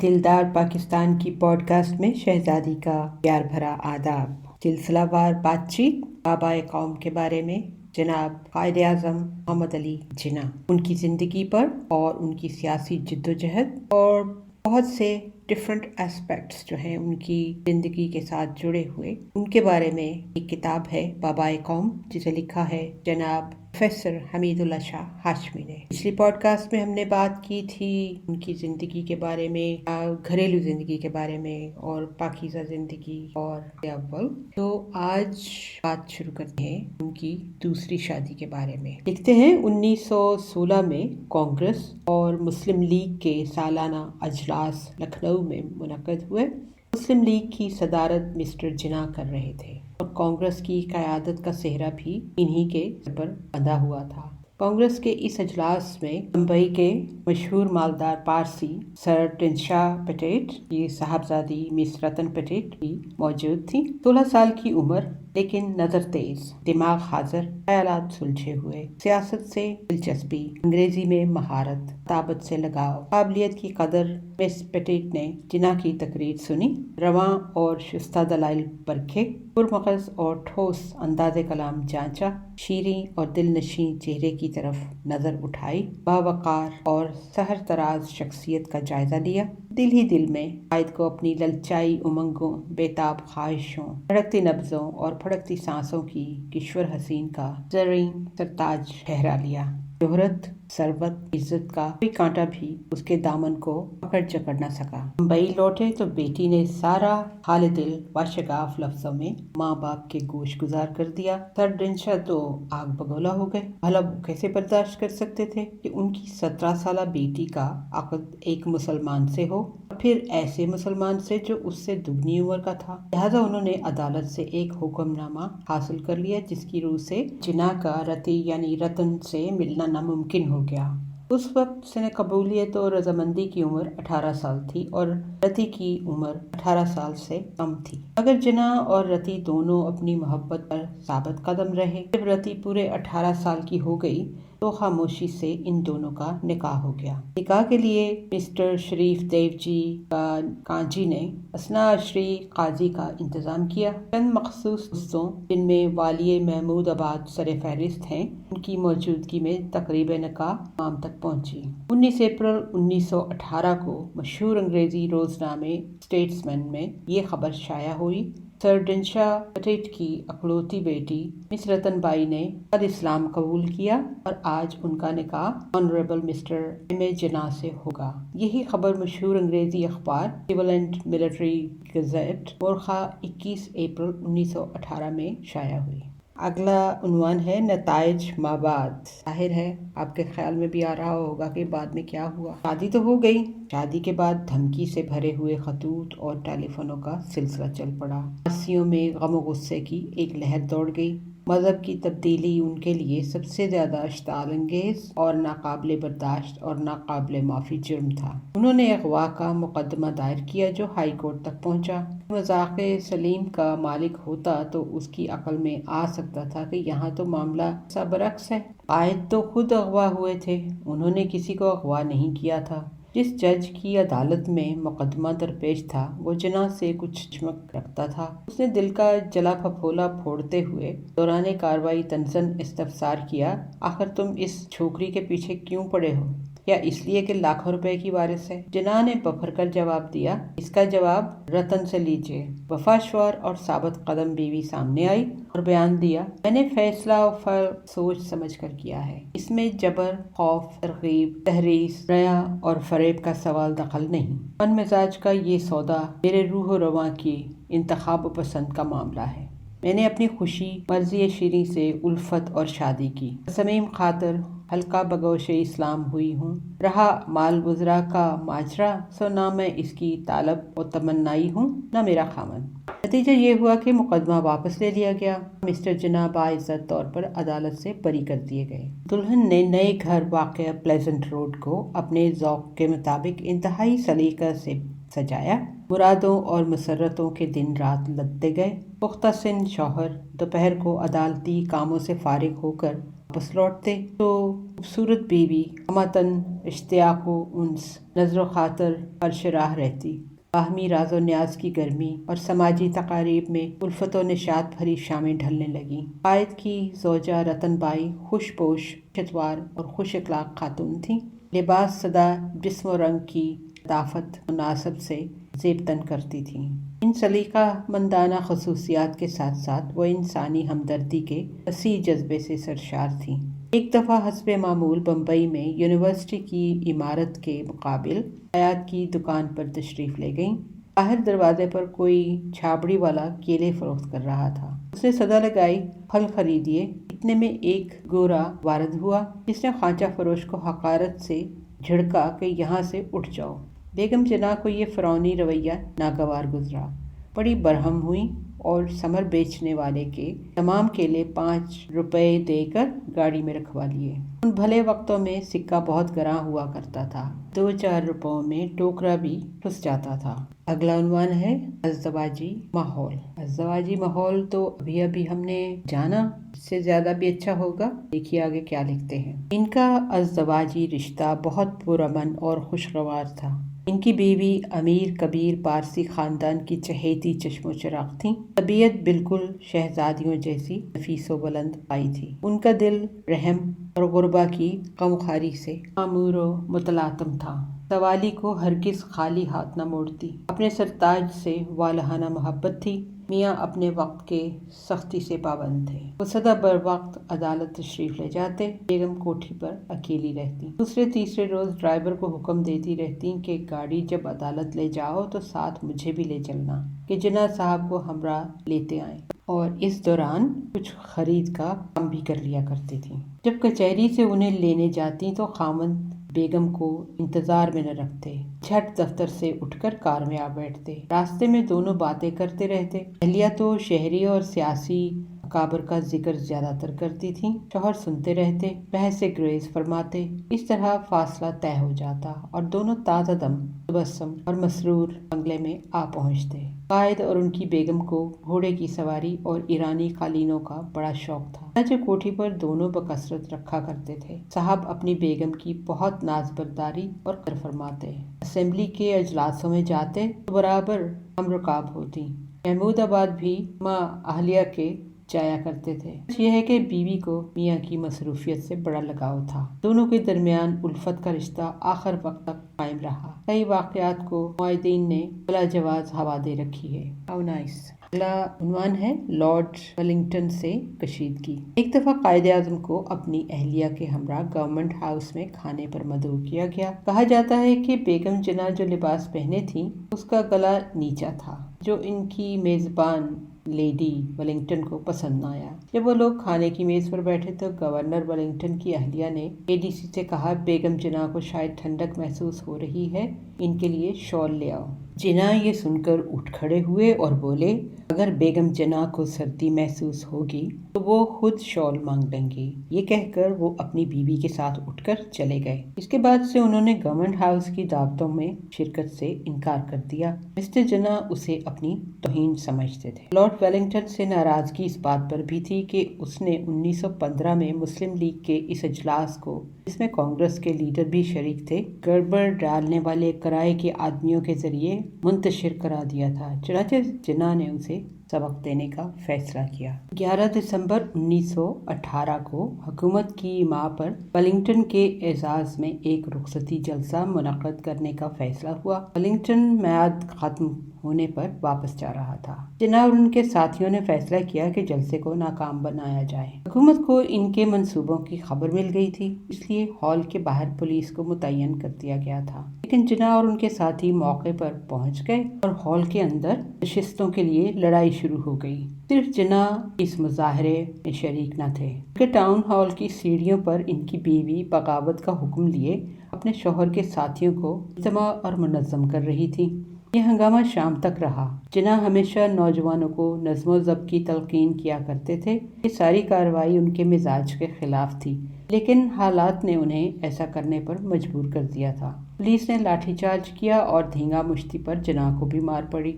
دلدار پاکستان کی pod cost میں شہزادی کا پیار بھرا آداب. سلسلہ وار بات چیت بابا قوم کے بارے میں جناب قائد اعظم محمد علی جناح، ان کی زندگی پر اور ان کی سیاسی جدوجہد اور بہت سے ڈفرینٹ اسپیکٹس جو ہیں ان کی زندگی کے ساتھ جڑے ہوئے، ان کے بارے میں ایک کتاب ہے بابا قوم، جسے لکھا ہے جناب پروفیسر حمید اللہ شاہ ہاشمی نے. پچھلی پوڈ کاسٹ میں ہم نے بات کی تھی ان کی زندگی کے بارے میں، گھریلو زندگی کے بارے میں اور پاکیزہ زندگی اور اول. تو آج بات شروع کرتے ہیں ان کی دوسری شادی کے بارے میں. لکھتے ہیں 1916 میں کانگریس اور مسلم لیگ کے سالانہ اجلاس لکھنؤ میں منعقد ہوئے. مسلم لیگ کی صدارت مسٹر جناح کر رہے تھے اور کانگریس کی قیادت کا سہرا بھی انہی کے سر پر بندھا ہوا تھا. کانگریس کے اس اجلاس میں ممبئی کے مشہور مالدار پارسی سر ٹنشا پیٹیٹ کی صاحبزادی مس رتن پیٹیٹ بھی موجود تھی. 16 سال کی عمر، لیکن نظر تیز، دماغ حاضر، خیالات سلجھے ہوئے، سیاست سے دلچسپی، انگریزی میں مہارت، کتابت سے لگاؤ، قابلیت کی قدر. مس پیٹیٹ نے جناح کی تقریر سنی، رواں اور شستہ دلائل پرکھے، پرمغز اور ٹھوس انداز کلام جانچا، شیریں اور دل نشیں چہرے کی طرف نظر اٹھائی، باوقار اور سحر تراز شخصیت کا جائزہ لیا. دل ہی دل میں قائد کو اپنی للچائی امنگوں، بیتاب خواہشوں، دھڑکتی نبضوں اور پھڑکتی سانسوں کی کشور حسین کا زریں سرتاج ٹھہرا لیا. شہرت، ثروت، عزت کا کوئی کانٹا بھی اس کے دامن کو پکڑ جکڑ نہ سکا. ممبئی لوٹے تو بیٹی نے سارا حال دل واشگاف لفظوں میں ماں باپ کے گوش گزار کر دیا. سر ڈنشا تو آگ بگولا ہو گئے. بھلا وہ کیسے برداشت کر سکتے تھے کہ ان کی 17 سالہ بیٹی کا عقد ایک مسلمان سے ہو، اور پھر ایسے مسلمان سے جو اس سے دگنی عمر کا تھا. لہٰذا انہوں نے عدالت سے ایک حکم نامہ حاصل کر لیا جس کی روح سے جناح کا رتی یعنی رتن سے ملنا ناممکن ہو گیا. اس وقت سن قبولیت اور رضامندی کی عمر 18 سال تھی اور رتی کی عمر 18 سال سے کم تھی. اگر جناح اور رتی دونوں اپنی محبت پر ثابت قدم رہے، جب رتی پورے 18 سال کی ہو گئی تو خاموشی سے ان دونوں کا نکاح ہو گیا. نکاح کے لیے مسٹر شریف دیو جی کانجی نے اسنا عشری قاضی کا انتظام کیا. چند مخصوص دوستوں، جن میں والی محمود آباد سر فہرست ہیں، ان کی موجودگی میں تقریب نکاح عام تک پہنچی. 19 اپریل 1918 کو مشہور انگریزی روزنامے اسٹیٹسمین میں یہ خبر شائع ہوئی. سر ڈنشا پیٹیٹ کی اکلوتی بیٹی مس رتن بائی نے خود اسلام قبول کیا اور آج ان کا نکاح honourable mister M A Jinnah سے ہوگا. یہی خبر مشہور انگریزی اخبار سول اینڈ ملٹری گزٹ مورخہ 21 اپریل 1918 میں شائع ہوئی. اگلا عنوان ہے نتائج مابعد. ظاہر ہے آپ کے خیال میں بھی آ رہا ہوگا کہ بعد میں کیا ہوا. شادی تو ہو گئی. شادی کے بعد دھمکی سے بھرے ہوئے خطوط اور ٹیلی فونوں کا سلسلہ چل پڑا. پارسیوں میں غم و غصے کی ایک لہر دوڑ گئی. مذہب کی تبدیلی ان کے لیے سب سے زیادہ اشتعال انگیز اور ناقابل برداشت اور ناقابل معافی جرم تھا. انہوں نے اغوا کا مقدمہ دائر کیا جو ہائی کورٹ تک پہنچا. مذاق سلیم کا مالک ہوتا تو اس کی عقل میں آ سکتا تھا کہ یہاں تو معاملہ سا برعکس ہے. قائد تو خود اغوا ہوئے تھے، انہوں نے کسی کو اغوا نہیں کیا تھا. جس جج کی عدالت میں مقدمہ درپیش تھا وہ جناح سے کچھ چمک رکھتا تھا. اس نے دل کا جلا پھپھولا پھوڑتے ہوئے دوران کارروائی طنزاً استفسار کیا، آخر تم اس چھوکری کے پیچھے کیوں پڑے ہو؟ کیا اس لیے کہ لاکھوں روپے کی وارث ہے؟ جناح نے بفر کر جواب دیا، اس کا جواب رتن سے لیجیے. وفاشور اور ثابت قدم بیوی سامنے آئی اور بیان دیا، میں نے فیصلہ و فعل سوچ سمجھ کر کیا ہے. اس میں جبر، خوف، ترغیب، تحریض، ریا اور فریب کا سوال دخل نہیں. من مزاج کا یہ سودا میرے روح و رواں کی انتخاب و پسند کا معاملہ ہے. میں نے اپنی خوشی مرضی شیریں سے الفت اور شادی کی. صمیم خاطر حلقہ بگوش اسلام ہوئی ہوں. رہا مال وزرا کا ماجرا، سو نہ میں اس کی طالب و تمنائی ہوں نہ میرا خامن. نتیجہ یہ ہوا کہ مقدمہ واپس لے لیا گیا. مسٹر جناح باعزت طور پر عدالت سے بری کر دیے گئے. دلہن نے نئے گھر واقع پلیزنٹ روڈ کو اپنے ذوق کے مطابق انتہائی سلیقہ سے سجایا. مرادوں اور مسرتوں کے دن رات لدتے گئے. پختہ سن شوہر دوپہر کو عدالتی کاموں سے فارغ ہو کر واپس لوٹتے تو خوبصورت بیوی ہمتن اشتیاق و انس نظر و خاطر عرش راہ رہتی۔ باہمی راز و نیاز کی گرمی اور سماجی تقاریب میں الفت و نشاط بھری شامیں ڈھلنے لگیں۔ قائد کی زوجہ رتن بائی خوش پوش، اتوار اور خوش اخلاق خاتون تھیں۔ لباس سدا جسم و رنگ کی لطافت مناسب سے زیب تن کرتی تھیں۔ ان سلیقہ مندانہ خصوصیات کے ساتھ ساتھ وہ انسانی ہمدردی کے وسیع جذبے سے سرشار تھیں۔ ایک دفعہ حسب معمول بمبئی میں یونیورسٹی کی عمارت کے مقابل حیات کی دکان پر تشریف لے گئیں۔ باہر دروازے پر کوئی چھابڑی والا کیلے فروخت کر رہا تھا۔ اس نے صدا لگائی، پھل خریدیے۔ اتنے میں ایک گورا وارد ہوا جس نے خوانچہ فروش کو حقارت سے جھڑکا کہ یہاں سے اٹھ جاؤ۔ بیگم جناح کو یہ فرعونی رویہ ناگوار گزرا، بڑی برہم ہوئیں اور ثمر بیچنے والے کے تمام کیلے 5 روپے دے کر گاڑی میں رکھوا لیے۔ ان بھلے وقتوں میں سکہ بہت گراں ہوا کرتا تھا، 2-4 روپوں میں ٹوکرا بھی پھنس جاتا تھا۔ اگلا عنوان ہے ازدواجی ماحول۔ ازدواجی ماحول تو ابھی ہم نے جانا، اس سے زیادہ بھی اچھا ہوگا۔ دیکھیے آگے کیا لکھتے ہیں۔ ان کا ازدواجی رشتہ بہت پرامن اور خوشگوار تھا۔ ان کی بیوی امیر کبیر پارسی خاندان کی چہیتی چشم و چراغ تھیں۔ طبیعت بالکل شہزادیوں جیسی نفیس و بلند پائی تھی۔ ان کا دل رحم اور غربا کی غمخواری سے معمور و متلاطم تھا۔ سوالی کو ہرگز خالی ہاتھ نہ موڑتی۔ اپنے سرتاج سے والہانہ محبت تھی۔ میاں اپنے وقت کے سختی سے پابند تھے۔ وہ سدا بر وقت عدالت تشریف لے جاتے۔ بیگم کوٹھی پر اکیلی رہتی۔ دوسرے تیسرے روز ڈرائیور کو حکم دیتی رہتی کہ گاڑی جب عدالت لے جاؤ تو ساتھ مجھے بھی لے چلنا کہ جناح صاحب کو ہمراہ لیتے آئیں، اور اس دوران کچھ خرید کا کام بھی کر لیا کرتی تھیں۔ جب کچہری سے انہیں لینے جاتی تو خاوند بیگم کو انتظار میں نہ رکھتے، جھٹ دفتر سے اٹھ کر کار میں آ بیٹھتے۔ راستے میں دونوں باتیں کرتے رہتے۔ اہلیہ تو شہری اور سیاسی اکابر کا ذکر زیادہ تر کرتی تھیں، شوہر سنتے رہتے، بحث سے گریز فرماتے۔ اس طرح فاصلہ طے ہو جاتا اور دونوں تازہ دم، مبسم اور مسرور بنگلے میں آ پہنچتے۔ قائد اور ان کی بیگم کو گھوڑے کی سواری اور ایرانی قالینوں کا بڑا شوق تھا، چنانچہ کوٹھی پر دونوں بکثرت رکھا کرتے تھے۔ صاحب اپنی بیگم کی بہت ناز برداری اور قدر فرماتے۔ اسمبلی کے اجلاسوں میں جاتے تو برابر ہم رکاب ہوتی۔ محمود آباد بھی ماں اہلیہ کے جایا کرتے تھے۔ یہ ہے کہ بیوی کو میاں کی مصروفیت سے بڑا لگاؤ تھا۔ دونوں کے درمیان الفت کا رشتہ آخر وقت تک قائم رہا۔ کئی واقعات کو معاہدین نے بلا جواز ہوا دے رکھی ہے۔ How nice۔ اگلا عنوان ہے لارڈ ویلنگٹن سے کشیدگی۔ ایک دفعہ قائد اعظم کو اپنی اہلیہ کے ہمراہ گورنمنٹ ہاؤس میں کھانے پر مدعو کیا گیا۔ کہا جاتا ہے کہ بیگم جناح جو لباس پہنے تھیں اس کا گلا نیچا تھا، جو ان کی میزبان لیڈی ویلنگٹن کو پسند نہ آیا۔ جب وہ لوگ کھانے کی میز پر بیٹھے تو گورنر ویلنگٹن کی اہلیہ نے ADC سے کہا، بیگم جناح کو شاید ٹھنڈک محسوس ہو رہی ہے، ان کے لیے شال لے آؤ۔ جناح یہ سن کر اٹھ کھڑے ہوئے اور بولے، اگر بیگم جناح کو سردی محسوس ہوگی تو وہ خود شال مانگ لیں گی۔ یہ کہہ کر وہ اپنی بیوی کے ساتھ اٹھ کر چلے گئے۔ اس کے بعد سے انہوں نے گورنمنٹ ہاؤس کی دعوتوں میں شرکت سے انکار کر دیا۔ مسٹر جناح اسے اپنی توہین سمجھتے تھے۔ لارڈ ویلنگٹن سے ناراضگی اس بات پر بھی تھی کہ اس نے 1915 میں مسلم لیگ کے اس اجلاس کو، جس میں کانگریس کے لیڈر بھی شریک تھے، گڑبڑ ڈالنے والے کرائے کے آدمیوں کے ذریعے منتشر کرا دیا تھا۔ چنانچہ جناح نے اسے سبق دینے کا فیصلہ کیا۔ 11 دسمبر 1918 کو حکومت کی ماں پر ویلنگٹن کے اعزاز میں ایک رخصتی جلسہ منعقد کرنے کا فیصلہ ہوا۔ ویلنگٹن میعاد ختم ہونے پر واپس جا رہا تھا۔ جناح اور ان کے ساتھیوں نے فیصلہ کیا کہ جلسے کو ناکام بنایا جائے۔ حکومت کو ان کے منصوبوں کی خبر مل گئی تھی، اس لیے ہال کے باہر پولیس کو متعین کر دیا گیا تھا۔ لیکن جناح اور ان کے ساتھی موقع پر پہنچ گئے اور ہال کے اندر نشستوں کے لیے لڑائی شروع ہو گئی۔ صرف جناح اس مظاہرے میں شریک نہ تھے، بلکہ ٹاؤن ہال کی سیڑھیوں پر ان کی بیوی بغاوت کا حکم لیے اپنے شوہر کے ساتھیوں کو اجتماع اور منظم کر رہی تھی۔ یہ ہنگامہ شام تک رہا۔ جناح ہمیشہ نوجوانوں کو نظم و ضبط کی تلقین کیا کرتے تھے۔ یہ ساری کارروائی ان کے مزاج کے خلاف تھی، لیکن حالات نے انہیں ایسا کرنے پر مجبور کر دیا تھا۔ پولیس نے لاٹھی چارج کیا اور دھینگا مشتی پر جناح کو بھی مار پڑی،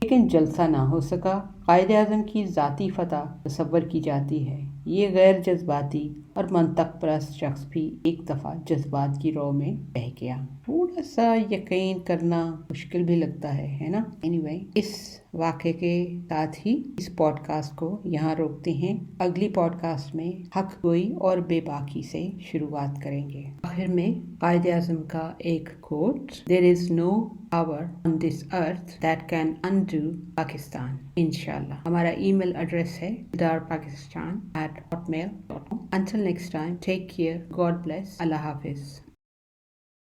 لیکن جلسہ نہ ہو سکا۔ قائد اعظم کی ذاتی فتح تصور کی جاتی ہے، یہ غیر جذباتی اور منطق پرست شخص بھی ایک دفعہ جذبات کی رو میں بہہ گیا۔ تھوڑا سا یقین کرنا مشکل بھی لگتا ہے نا؟ Anyway، اس واقعے کے ساتھ ہی اس پوڈ کاسٹ کو یہاں روکتے ہیں۔ اگلی پوڈ کاسٹ میں حق گوئی اور بے باکی سے شروعات کریں گے۔ آخر میں قائد اعظم کا ایک کوٹ: "There is no power on this earth that can undo Pakistan." انشاءاللہ۔ ہمارا ای میل ایڈریس ہے darpakistan@hotmail.com۔ Until next time, take care, God bless, اللہ حافظ۔